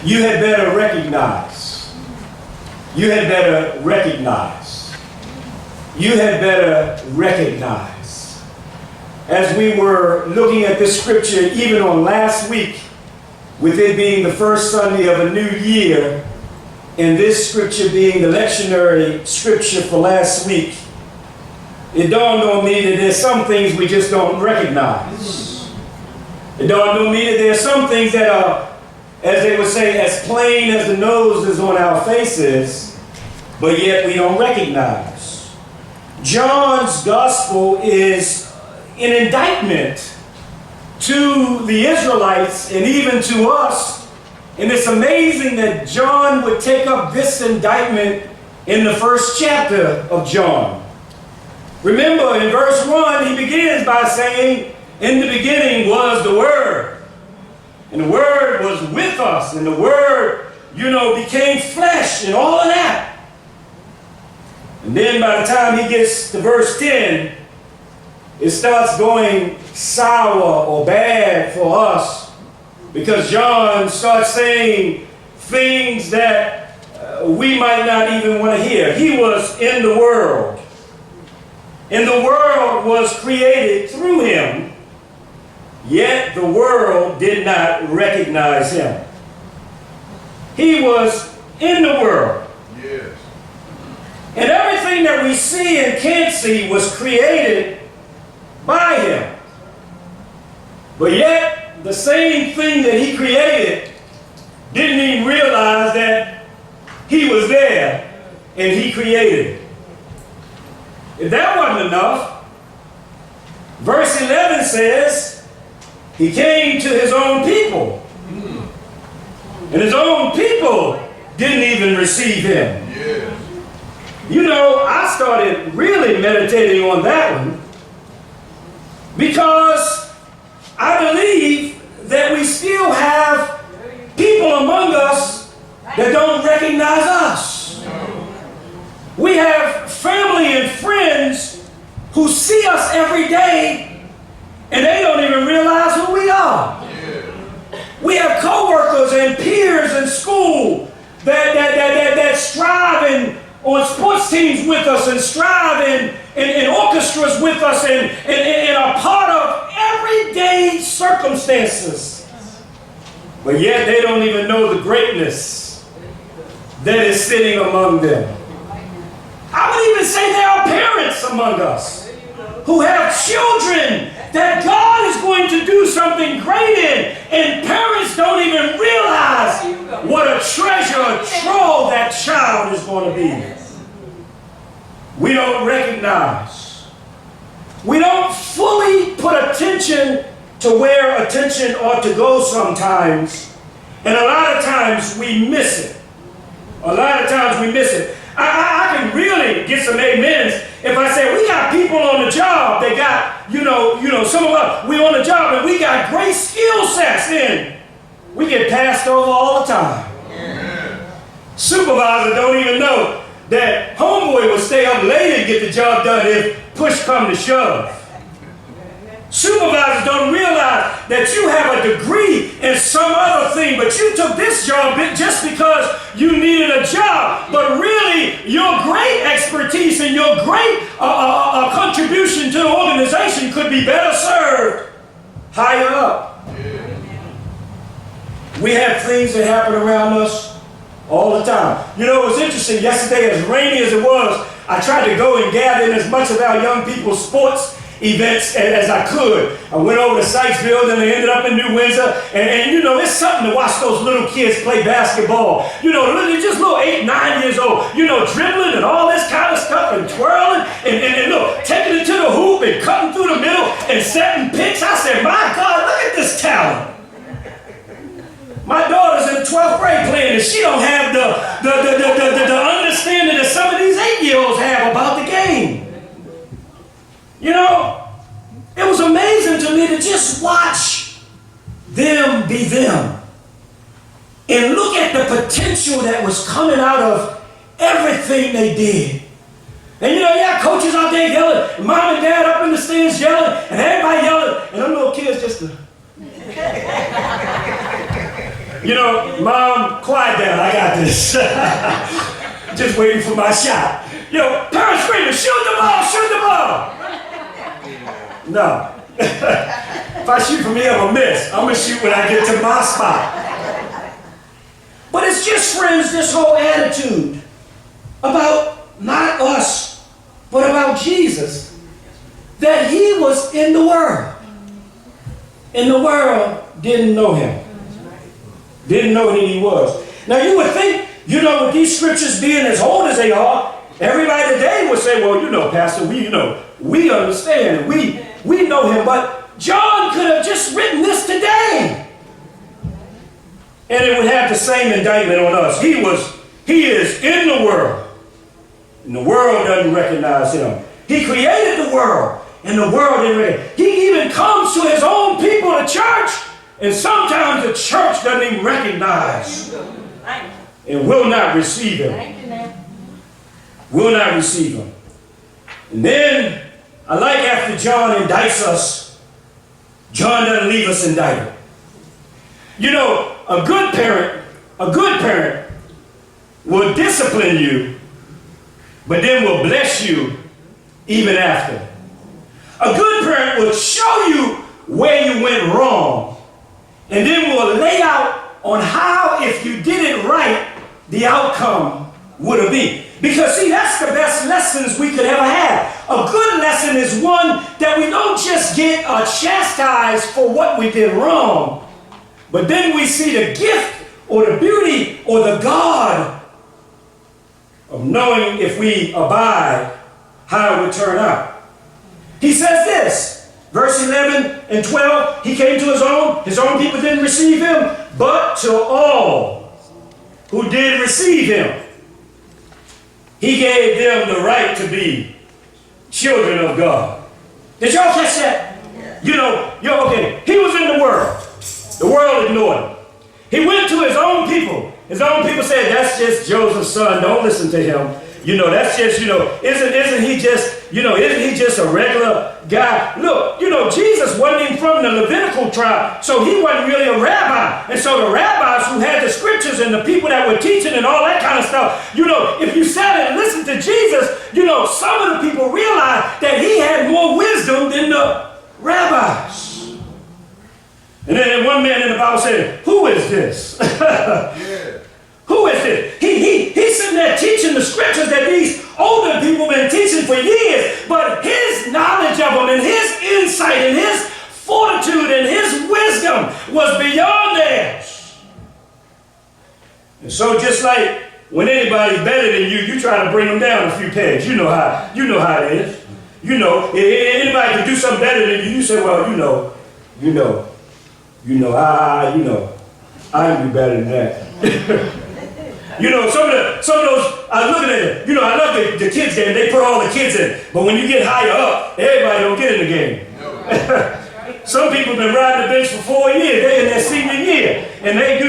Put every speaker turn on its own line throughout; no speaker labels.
you had better recognize. You had better recognize. You had better recognize. As we were looking at this scripture, even on last week, with it being the first Sunday of a new year, and this scripture being the lectionary scripture for last week, it dawned on me that there's some things we just don't recognize. It dawned on me that there's some things that are, as they would say, as plain as the nose is on our faces, but yet we don't recognize. John's gospel is an indictment to the Israelites and even to us. And it's amazing that John would take up this indictment in the first chapter of John. Remember, in verse 1, he begins by saying, "In the beginning was the Word. And the Word was with us. And the Word, became flesh," and all of that. And then by the time he gets to verse 10, it starts going sour or bad for us, because John starts saying things that we might not even want to hear. He was in the world, and the world was created through him, yet the world did not recognize him. He was in the world. Yes. And everything that we see and can't see was created by him. But yet, the same thing that he created didn't even realize that he was there and he created it. If that wasn't enough, verse 11 says, he came to his own people. And his own people didn't even receive him. Yeah. I started really meditating on that one, because I believe that we still have people among us that don't recognize us. We have family and friends who see us every day and they don't even realize who we are. We have co-workers and peers in school that strive on sports teams with us and strive in orchestras with us and are part of everyday circumstances. But yet they don't even know the greatness that is sitting among them. I would even say there are parents among us who have children that God is going to do something great in, and parents don't even realize what a treasure, a trove that child is going to be. We don't recognize. We don't fully put attention to where attention ought to go sometimes, and a lot of times we miss it. A lot of times we miss it. I can really get some amens if I say we got people on the job that got, some of us, we on the job and we got great skill sets in. We get passed over all the time. Yeah. Supervisor don't even know that homeboy will stay up late and get the job done if push come to shove. Supervisors don't realize that you have a degree in some other thing, but you took this job just because you needed a job. But really, your great expertise and your great contribution to the organization could be better served higher up. We have things that happen around us all the time. It was interesting. Yesterday, as rainy as it was, I tried to go and gather in as much of our young people's sports events as I could. I went over to Sykes Building and ended up in New Windsor. And it's something to watch those little kids play basketball. Just little 8, 9 years old, dribbling and all this kind of stuff and twirling and taking it to the hoop and cutting through the middle and setting picks. I said, my God, look at this talent. My daughter's in the 12th grade playing, and she don't have the understanding that some of these 8-year-olds have about the game. It was amazing to me to just watch them be them and look at the potential that was coming out of everything they did. And coaches out there yelling, and mom and dad up in the stands yelling, and everybody yelling, and them little kids just You know, Mom, quiet down, I got this. Just waiting for my shot. You know, parents screaming, shoot the ball, shoot the ball. No. If I shoot from here, I'm going to miss. I'm going to shoot when I get to my spot. But it's just, friends, this whole attitude about not us, but about Jesus, that he was in the world. And the world didn't know him. Didn't know who he was. Now you would think, you know, with these scriptures being as old as they are, everybody today would say, well, you know, Pastor, we understand, we know him, but John could have just written this today. And it would have the same indictment on us. He is in the world, and the world doesn't recognize him. He created the world, and the world didn't recognize him. He even comes to his own people, the church, and sometimes the church doesn't even recognize and will not receive him. Will not receive him. And then, I like after John indicts us, John doesn't leave us indicted. You know, a good parent will discipline you, but then will bless you even after. A good parent will show you where you went wrong, and then will lay out on how, if you did it right, the outcome would have been. Because see, that's the best lessons we could ever have. A good lesson is one that we don't just get chastised for what we did wrong, but then we see the gift or the beauty or the God of knowing if we abide how it would turn out. He says this, verse 11 and 12, he came to his own people didn't receive him, but to all who did receive him, he gave them the right to be children of God. Did y'all catch that? You know, okay, he was in the world. The world ignored him. He went to his own people. His own people said, that's just Joseph's son. Don't listen to him. You know, that's just, you know, isn't he just a regular guy? Look, you know, Jesus wasn't even from the Levitical tribe, so he wasn't really a rabbi. And so the rabbis who had the scriptures and the people that were teaching and all that kind of stuff, you know, if you sat and listened to Jesus, you know, some of the people realized that he had more wisdom than the rabbis. And then one man in the Bible said, who is this? Yeah. Who is this? He's sitting there teaching the scriptures that these older people have been teaching for years, but his knowledge of them and his insight and his fortitude and his wisdom was beyond theirs. And so just like when anybody's better than you, you try to bring them down a few pegs. You know how it is. You know, if anybody can do something better than you, you say, well, I can be better than that. You know, some of those, I was looking at it, you know, I love the kids game, they put all the kids in, but when you get higher up, everybody don't get in the game. Some people have been riding the bench for 4 years, they're in their senior year, and they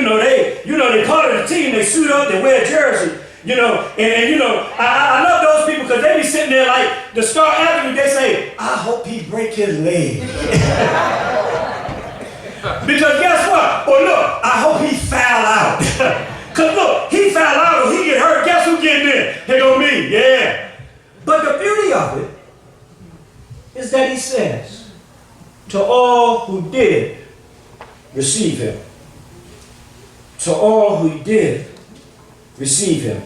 part of the team, they suit up, they wear a jersey, you know, and you know, I love those people because they be sitting there like the star athlete, they say, I hope he break his leg. Because guess what? Or look, I hope he foul out. Because look, he foul out or he get hurt, guess who getting in? Here go me, yeah. But the beauty of it is that he says, to all who did receive him. To all who did receive him.